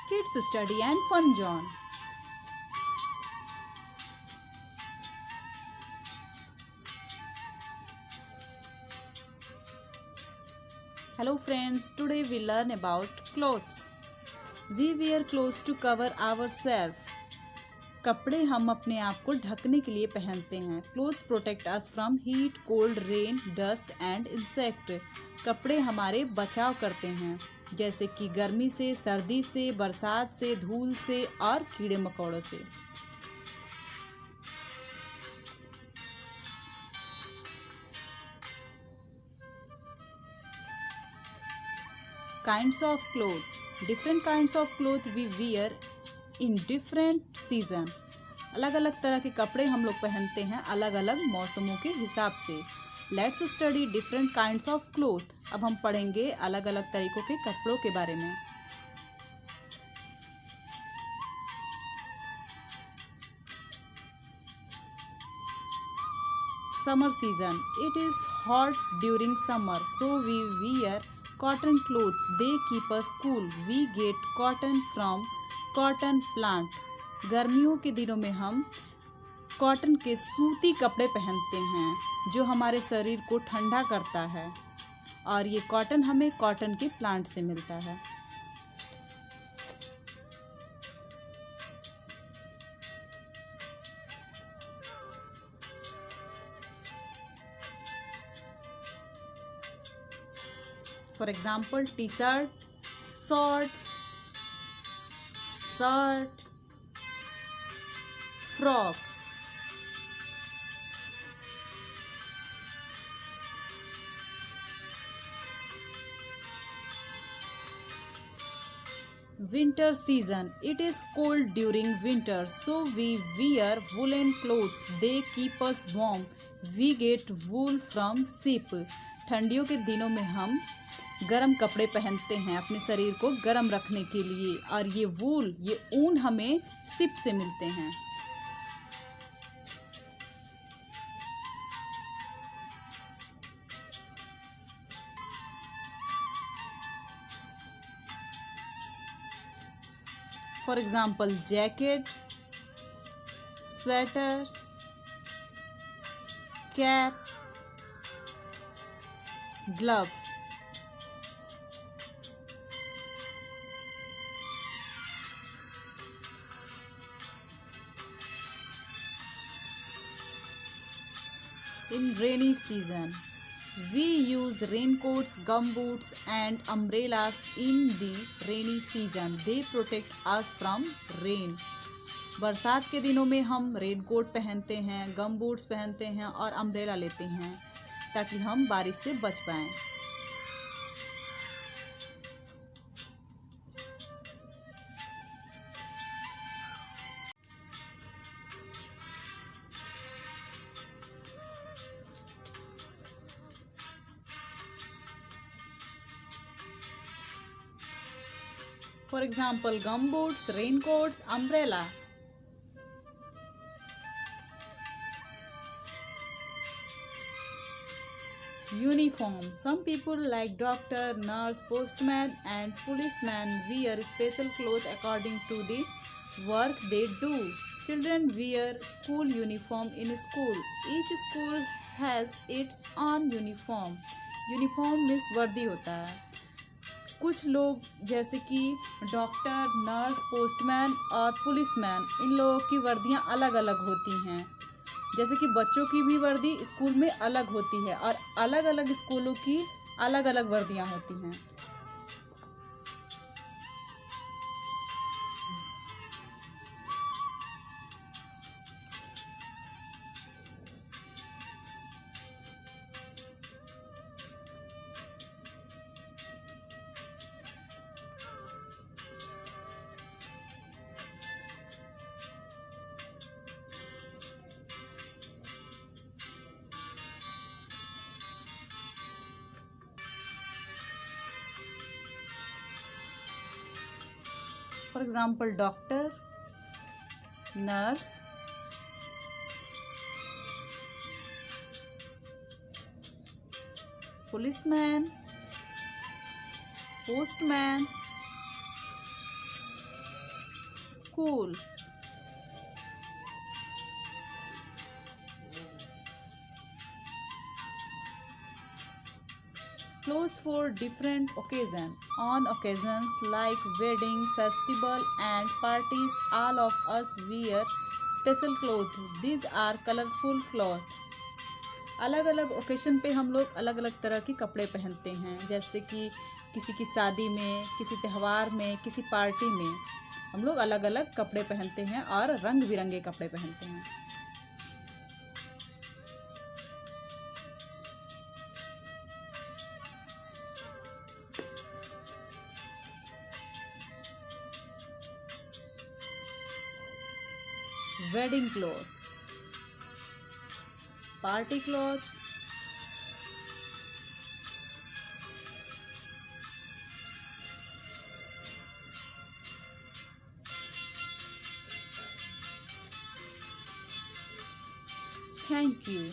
kids study and fun zone. Hello friends, today we learn about clothes. We wear clothes to cover ourselves. कपड़े हम अपने आप को ढकने के लिए पहनते हैं. Clothes protect us from heat, cold, rain, dust and insect. कपड़े हमारे बचाव करते हैं, जैसे कि गर्मी से, सर्दी से, बरसात से, धूल से और कीड़े मकोड़ों से. Kinds of cloth. Different kinds of cloth we wear in different season. अलग अलग तरह के कपड़े हम लोग पहनते हैं अलग अलग मौसमों के हिसाब से. Let's study different kinds of cloth. अब हम पढ़ेंगे अलग अलग तरीकों के कपड़ों के बारे में. Summer season. It is hot during summer, so we wear cotton clothes. They keep us cool. We get cotton from cotton plant. गर्मियों के दिनों में हम कॉटन के सूती कपड़े पहनते हैं जो हमारे शरीर को ठंडा करता है, और ये कॉटन हमें कॉटन के प्लांट से मिलता है. For example, t-shirt, shorts, shirt, frock. Winter season. It is cold during winter, so we wear woolen clothes. They keep us warm. We get wool from sheep. ठंडियों के दिनों में हम गर्म कपड़े पहनते हैं अपने शरीर को गर्म रखने के लिए, और ये वूल, ये ऊन हमें सिप से मिलते हैं. For example, jacket, sweater, cap, gloves. In rainy season, we use raincoats, gumboots and umbrellas in the rainy season. They protect us from rain. बरसात के दिनों में हम रेनकोट पहनते हैं, गमबूट्स पहनते हैं और अम्ब्रेला लेते हैं ताकि हम बारिश से बच पाएं. For example, gumboots, raincoats, umbrella. Uniform. Some people like doctor, nurse, postman and policeman wear special clothes according to the work they do. Children wear school uniform in school. Each school has its own uniform. Uniform means वर्दी होता है. कुछ लोग जैसे कि doctor, nurse, postman और policeman, इन लोगों की वर्दियां अलग अलग होती हैं. जैसे कि बच्चों की भी वर्दी स्कूल में अलग होती है और अलग अलग स्कूलों की अलग अलग वर्दियां होती हैं. For example, doctor, nurse, policeman, postman, cool. Clothes for different occasion. On occasions like wedding, festival and parties, all of us wear special clothes. These are colorful clothes. अलग अलग ओकेशन पे हम लोग अलग अलग तरह के कपड़े पहनते हैं, जैसे कि किसी की शादी में, किसी त्यौहार में, किसी पार्टी में हम लोग अलग अलग कपड़े पहनते हैं और रंग बिरंगे कपड़े पहनते हैं. Wedding clothes, party clothes, thank you.